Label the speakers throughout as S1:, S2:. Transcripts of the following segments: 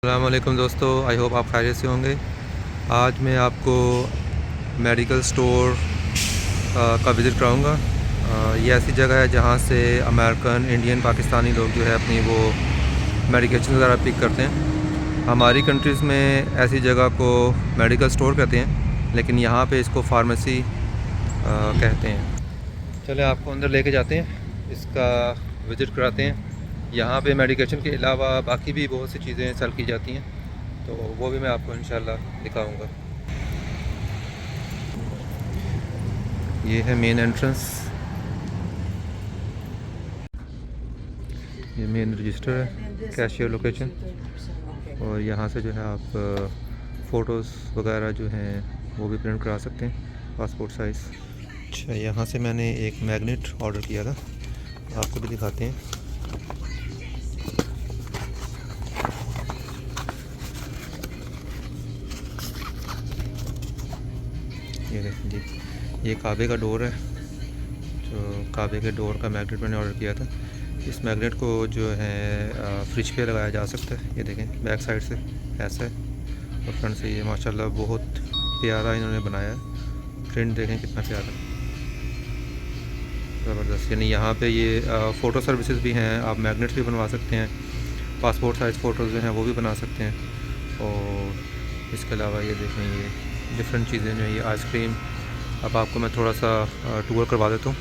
S1: अस्सलामुअलैकुम दोस्तों, I hope आप खैरियत से होंगे। आज मैं आपको मेडिकल स्टोर का विज़िट कराऊंगा। ये ऐसी जगह है जहाँ से अमेरिकन, इंडियन, पाकिस्तानी लोग जो है अपनी वो मेडिकेशन वगैरह पिक करते हैं। हमारी कंट्रीज़ में ऐसी जगह को मेडिकल स्टोर कहते हैं, लेकिन यहाँ पे इसको फार्मेसी कहते हैं। चले आपको अंदर लेके जाते हैं, इसका विज़िट कराते हैं। यहाँ पे मेडिकेशन के अलावा बाकी भी बहुत सी चीज़ें सेल की जाती हैं, तो वो भी मैं आपको इंशाल्लाह दिखाऊंगा। ये है मेन एंट्रेंस, ये मेन रजिस्टर है, कैशियर लोकेशन। और यहाँ से जो है आप फ़ोटोज़ वगैरह जो हैं वो भी प्रिंट करा सकते हैं, पासपोर्ट साइज़। अच्छा, यहाँ से मैंने एक मैग्नेट ऑर्डर किया था, आपको भी दिखाते हैं। ये देखें जी, ये काबे का डोर है। जो काबे के डोर का मैग्नेट मैंने ऑर्डर किया था। इस मैग्नेट को जो है फ्रिज पे लगाया जा सकता है। ये देखें, बैक साइड से ऐसा है और फ्रंट से ये माशाल्लाह बहुत प्यारा इन्होंने बनाया है। प्रिंट देखें कितना प्यारा, ज़बरदस्त। यानी यहाँ पे ये फ़ोटो सर्विसेज भी हैं, आप मैग्नेट्स भी बनवा सकते हैं, पासपोर्ट साइज़ फ़ोटोज़ जो हैं वो भी बना सकते हैं। और इसके अलावा ये देखें, ये डिफरेंट चीज़ें जो हैं, ये आइसक्रीम। अब आपको मैं थोड़ा सा टूर करवा देता हूँ।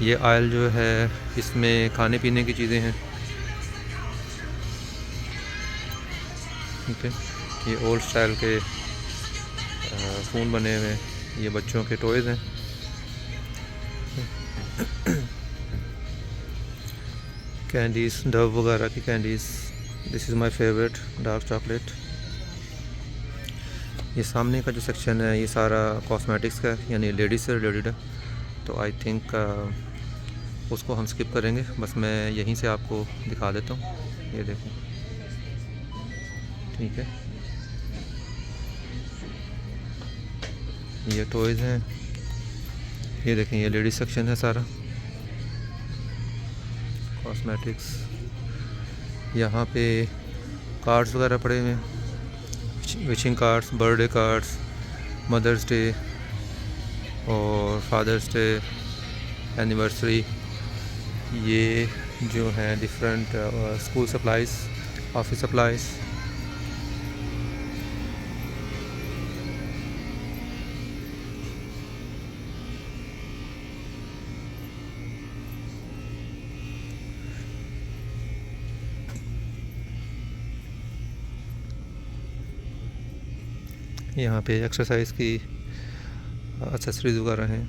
S1: ये आयल जो है, इसमें खाने पीने की चीज़ें हैं, ठीक है। ये ओल्ड स्टाइल के फ़ोन बने हुए हैं, ये बच्चों के टॉयज़ हैं। कैंडीज़, डव वगैरह की candies. This is my favourite, dark chocolate. ये सामने का जो सेक्शन है ये सारा कॉस्मेटिक्स का है, यानी लेडीज़ से रिलेटेड है, तो आई थिंक उसको हम स्किप करेंगे। बस मैं यहीं से आपको दिखा देता हूँ। ये देखें, ठीक है। ये टॉयज़ हैं, ये देखें, ये लेडीज़ सेक्शन है सारा, कॉस्मेटिक्स। यहाँ पे कार्ड्स वगैरह पड़े हुए हैं, wishing cards, birthday cards, mother's day और फादर्स डे, एनिवर्सरी। ये जो है different school supplies, office supplies. यहाँ पे एक्सरसाइज की एक्सेसरीज़ वगैरह हैं।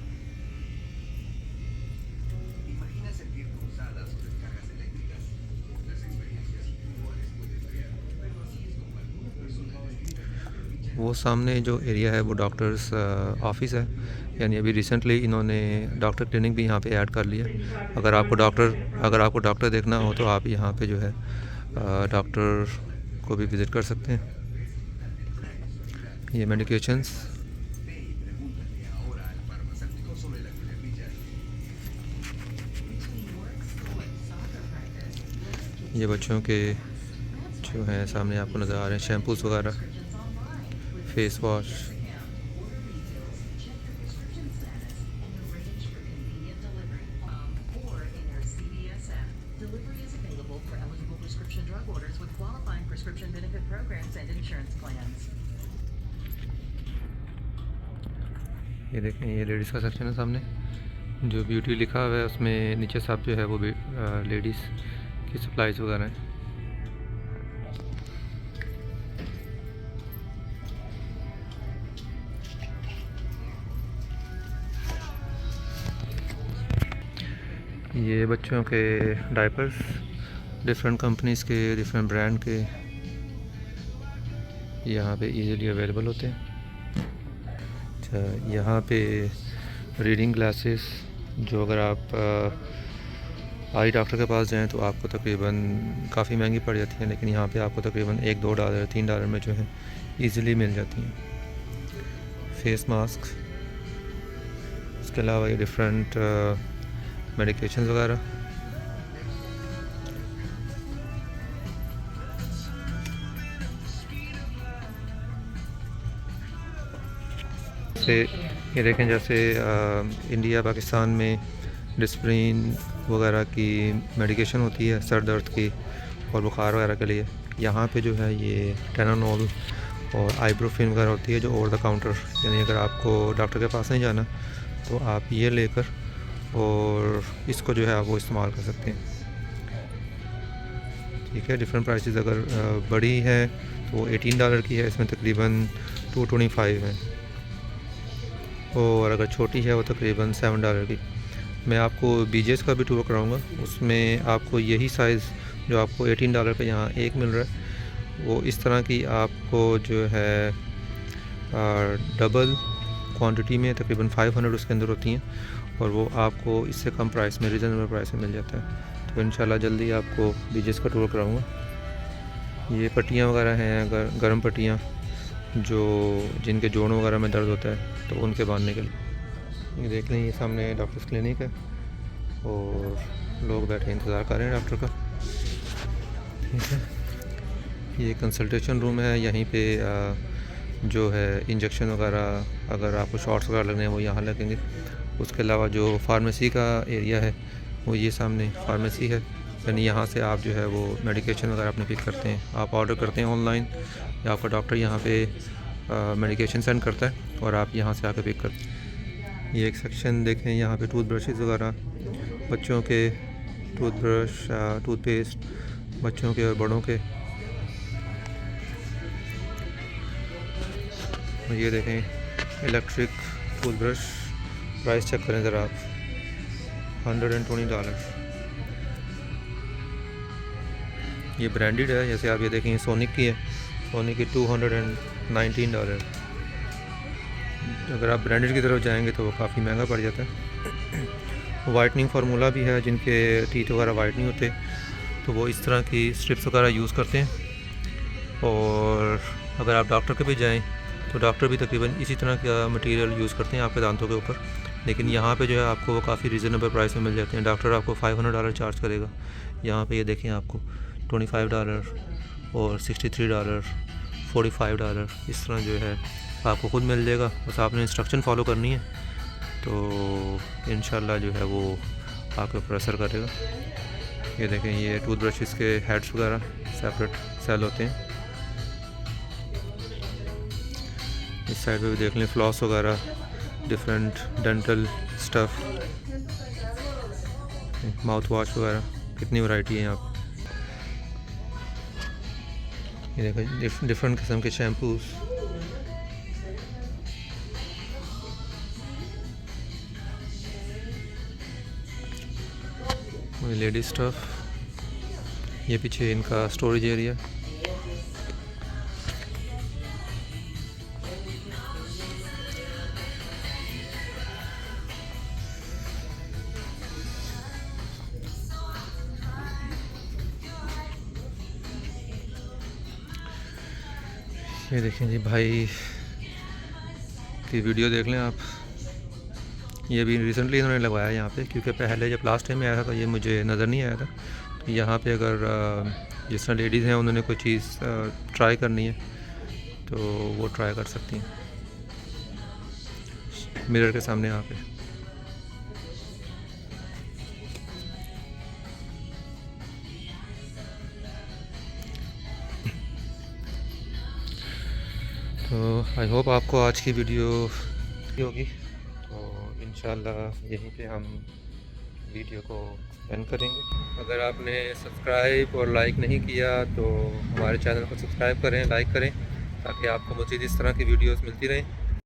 S1: वो सामने जो एरिया है वो डॉक्टर्स ऑफिस है, यानी अभी रिसेंटली इन्होंने डॉक्टर क्लिनिक भी यहाँ पे ऐड कर लिया। अगर आपको डॉक्टर देखना हो तो आप यहाँ पे जो है डॉक्टर को भी विज़िट कर सकते हैं। ये मेडिकेशंस, ये बच्चों के जो हैं सामने आपको नज़र आ रहे हैं, शैम्पूज़ वगैरह, फेस वॉश। ये देखें, ये लेडीज़ का सेक्शन है सामने। जो ब्यूटी लिखा हुआ है उसमें नीचे सब जो है वो भी लेडीज़ की सप्लाईज़ वगैरह हैं। ये बच्चों के डायपर्स, डिफरेंट कंपनीज़ के, डिफरेंट ब्रांड के यहाँ पे इजीली अवेलेबल होते हैं। अच्छा, यहाँ पे रीडिंग ग्लासेस, जो अगर आप आई डॉक्टर के पास जाएं तो आपको तकरीबन काफ़ी महंगी पड़ जाती हैं, लेकिन यहाँ पे आपको तकरीबन $1-2, $3 में जो है ईज़िली मिल जाती हैं। फेस मास्क, इसके अलावा ये डिफरेंट मेडिकेशंस वगैरह। जैसे ये देखें, जैसे इंडिया पाकिस्तान में डिस्प्रिन वगैरह की मेडिकेशन होती है सर दर्द की और बुखार वगैरह के लिए, यहाँ पे जो है ये टेनानोल और आइब्रोफिन वगैरह होती है जो ओवर द काउंटर, यानी अगर आपको डॉक्टर के पास नहीं जाना तो आप ये लेकर और इसको जो है आप वो इस्तेमाल कर सकते हैं। ठीक है, डिफरेंट प्राइसेस अगर बड़ी है तो $18 की है, इसमें तकरीबन 225 है, और अगर छोटी है वो तकरीबन $7 की। मैं आपको बीजेस का भी टूर कराऊंगा, उसमें आपको यही साइज़ जो आपको $18 का यहाँ एक मिल रहा है, वो इस तरह की आपको जो है डबल क्वांटिटी में तकरीबन 500 उसके अंदर होती हैं, और वो आपको इससे कम प्राइस में, रीज़नेबल प्राइस में मिल जाता है। तो इंशाल्लाह जल्दी आपको बीजेस का टूर कराऊंगा। ये पट्टियाँ वगैरह हैं, अगर गर्म पट्टियाँ जो जिनके जोड़ों वगैरह में दर्द होता है तो उनके बांधने के लिए। ये देख लें, ये सामने डॉक्टर्स क्लिनिक है और लोग बैठे इंतज़ार कर रहे हैं डॉक्टर का। ठीक है, ये कंसल्टेशन रूम है, यहीं पे जो है इंजेक्शन वगैरह अगर आपको शॉट्स वगैरह लगने हैं वो यहाँ लगेंगे। उसके अलावा जो फार्मेसी का एरिया है वो ये सामने फार्मेसी है, यानी यहाँ से आप जो है वो मेडिकेशन वगैरह अपने पिक करते हैं, आप ऑर्डर करते हैं ऑनलाइन, या आपका डॉक्टर यहाँ पे मेडिकेशन सेंड करता है और आप यहाँ से आकर पिक करते हैं। ये एक सेक्शन देखें, यहाँ पे टूथब्रशेज़ वगैरह, बच्चों के टूथब्रश, टूथपेस्ट बच्चों के और बड़ों के। ये देखें इलेक्ट्रिक टूथब्रश, प्राइस चेक करें ज़रा आप, $120। ये ब्रांडेड है, जैसे आप ये देखें सोनिक की है, सोनिक की $219। अगर आप ब्रांडेड की तरफ जाएंगे तो वो काफ़ी महंगा पड़ जाता है। वाइटनिंग फार्मूला भी है, जिनके टीथ वगैरह वाइट नहीं होते तो वो इस तरह की स्ट्रिप्स वगैरह यूज़ करते हैं। और अगर आप डॉक्टर के भी जाएं तो डॉक्टर भी तकरीबन इसी तरह का मटेरियल यूज़ करते हैं आपके दांतों के ऊपर, लेकिन यहाँ पे जो है आपको वो काफ़ी रीज़नेबल प्राइस में मिल जाते हैं। डॉक्टर आपको $500 चार्ज करेगा, यहाँ पे ये देखें आपको $25 और $63, $45 इस तरह जो है आपको खुद मिल जाएगा। बस आपने इंस्ट्रक्शन फॉलो करनी है तो इंशाल्लाह जो है वो आपके ऊपर असर करेगा। ये देखें, ये टूथब्रशेस के हेड्स वगैरह सेपरेट सेल होते हैं। इस साइड पे भी देख लें, फ्लॉस वगैरह, different dental stuff, mouth wash वगैरह, कितनी वैरायटी है यहाँ पर। ये देखो डिफरेंट किस्म के शैम्पूज़, लेडीज स्टफ़। ये पीछे इनका स्टोरेज एरिया। ये देखें जी भाई की वीडियो देख लें आप, ये भी रिसेंटली इन्होंने लगवाया यहाँ पे, क्योंकि पहले जब लास्ट टाइम में आया था तो ये मुझे नज़र नहीं आया था। तो यहाँ पे अगर जिस तरह लेडीज़ हैं उन्होंने कोई चीज़ ट्राई करनी है तो वो ट्राई कर सकती हैं मिरर के सामने यहाँ पे। तो आई होप आपको आज की वीडियो होगी, तो इंशाल्लाह यहीं पे हम वीडियो को एंड करेंगे। अगर आपने सब्सक्राइब और लाइक नहीं किया तो हमारे चैनल को सब्सक्राइब करें, लाइक करें, ताकि आपको मज़ीद इस तरह की वीडियोस मिलती रहें।